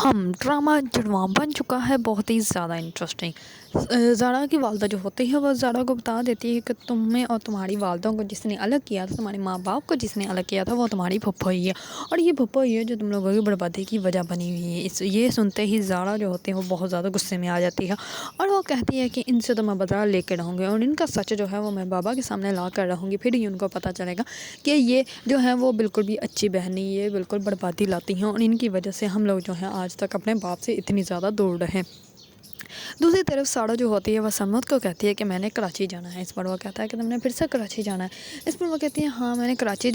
ہم ڈرامہ جڑواں بن چکا ہے بہت ہی زیادہ انٹرسٹنگ۔ زارا کی والدہ جو ہوتی ہے وہ زارا کو بتا دیتی ہے کہ تمہیں اور تمہاری والدوں کو جس نے الگ کیا تھا، تمہارے ماں باپ کو جس نے الگ کیا تھا، وہ تمہاری پھپھو ہی ہے، اور یہ پھپھو ہی ہے جو تم لوگوں کی بربادی کی وجہ بنی ہوئی ہے۔ یہ سنتے ہی زارا جو ہوتی ہے وہ بہت زیادہ غصے میں آ جاتی ہے اور وہ کہتی ہے کہ ان سے تو میں بدلہ لے کے رہوں گی اور ان کا سچ جو ہے وہ میں بابا کے سامنے لا کر رہوں گی، پھر ہی ان کو پتہ چلے گا کہ یہ جو ہے وہ بالکل بھی اچھی بہن نہیں، یہ بالکل بربادی لاتی ہیں اور ان کی وجہ سے ہم لوگ جو ہیں آج تک اپنے باپ سے اتنی زیادہ دور رہے۔ دوسری طرف سارا جو ہوتی ہے وہ سمت کو کہتی ہے کہ میں نے کراچی جانا ہے۔ اس پر وہ کہتا ہے کہ تم نے پھر سے کراچی جانا ہے؟ اس پر وہ کہتی ہے ہاں میں نے کراچی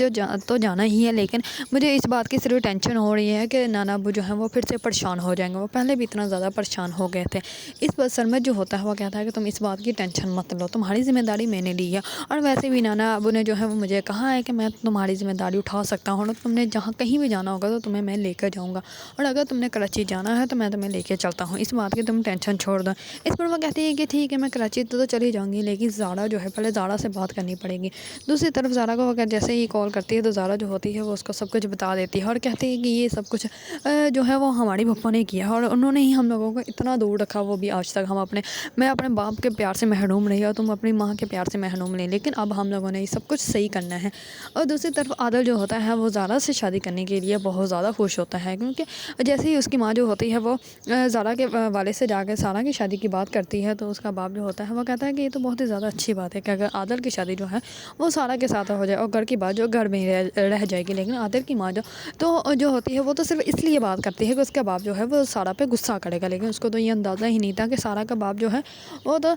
تو جانا ہی ہے، لیکن مجھے اس بات کی صرف ٹینشن ہو رہی ہے کہ نانا ابو جو ہیں وہ پھر سے پریشان ہو جائیں گے، وہ پہلے بھی اتنا زیادہ پریشان ہو گئے تھے۔ اس پر سرمت جو ہوتا ہے وہ کہتا ہے کہ تم اس بات کی ٹینشن مت لو، تمہاری ذمہ داری میں نے لی ہے، اور ویسے بھی نانا ابو نے جو ہے وہ مجھے کہا ہے کہ میں تمہاری ذمہ داری اٹھا سکتا ہوں، اور تم نے جہاں کہیں بھی جانا ہوگا تو تمہیں میں لے کر جاؤں گا، اور اگر تم نے کراچی جانا ہے تو میں تمہیں لے کے چلتا ہوں، اس بات کی تم ٹینشن چھوڑ دو۔ اس پر وہ کہتی ہے کہ ٹھیک ہے میں کراچی تو چلی جاؤں گی، لیکن زارا جو ہے پہلے زارا سے بات کرنی پڑے گی۔ دوسری طرف زارا کو اگر جیسے ہی کال کرتی ہے تو زارا جو ہوتی ہے وہ اس کو سب کچھ بتا دیتی ہے اور کہتی ہے کہ یہ سب کچھ جو ہے وہ ہماری پھپھو نے کیا ہے اور انہوں نے ہی ہم لوگوں کو اتنا دور رکھا، وہ بھی آج تک میں اپنے باپ کے پیار سے محروم رہی اور تم اپنی ماں کے پیار سے محروم رہی، لیکن اب ہم لوگوں نے یہ سب کچھ صحیح کرنا ہے۔ اور دوسری طرف عادل جو ہوتا ہے وہ زارا سے شادی کرنے کے لیے بہت زیادہ خوش ہوتا ہے، کیونکہ جیسے ہی اس کی ماں جو ہوتی ہے وہ زارا کے والد سے جا کے سارا کی شادی کی بات کرتی ہے تو اس کا باپ جو ہوتا ہے وہ کہتا ہے کہ یہ تو بہت ہی زیادہ اچھی بات ہے کہ اگر عادل کی شادی جو ہے وہ سارا کے ساتھ ہو جائے اور گھر کی بات جو گھر میں ہی رہ جائے گی، لیکن عادل کی ماں جو ہوتی ہے وہ تو صرف اس لیے بات کرتی ہے کہ اس کا باپ جو ہے وہ سارا پہ غصہ کرے گا، لیکن اس کو تو یہ اندازہ ہی نہیں تھا کہ سارا کا باپ جو ہے وہ تو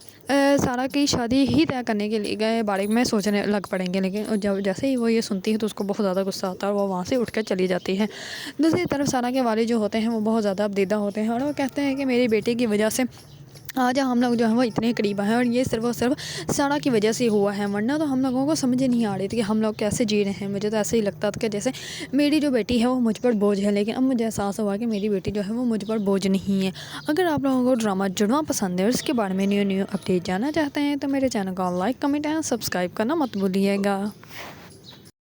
سارا کی شادی ہی طے کرنے کے لیے بارے میں سوچنے لگ پڑیں گے، لیکن جیسے ہی وہ یہ سنتی ہے تو اس کو بہت زیادہ غصہ آتا ہے اور وہ وہاں سے اٹھ کر چلی جاتی ہے۔ دوسری طرف سارا کے والد جو ہوتے ہیں وہ بہت زیادہ ابدیدہ ہوتے ہیں اور وہ کہتے ہیں کہ میری بیٹی کی وجہ سے آج ہم لوگ جو ہیں وہ اتنے قریب ہیں اور یہ صرف اور صرف سارا کی وجہ سے ہوا ہے، ورنہ تو ہم لوگوں کو سمجھ نہیں آ رہی تھی کہ ہم لوگ کیسے جی رہے ہیں۔ مجھے تو ایسے ہی لگتا تھا کہ جیسے میری جو بیٹی ہے وہ مجھ پر بوجھ ہے، لیکن اب مجھے احساس ہوا کہ میری بیٹی جو ہے وہ مجھ پر بوجھ نہیں ہے۔ اگر آپ لوگوں کو ڈرامہ جڑواں پسند ہے اور اس کے بارے میں نیو اپڈیٹ جاننا چاہتے ہیں تو میرے چینل کو لائک کمنٹ اینڈ سبسکرائب کرنا مت بھولیے گا۔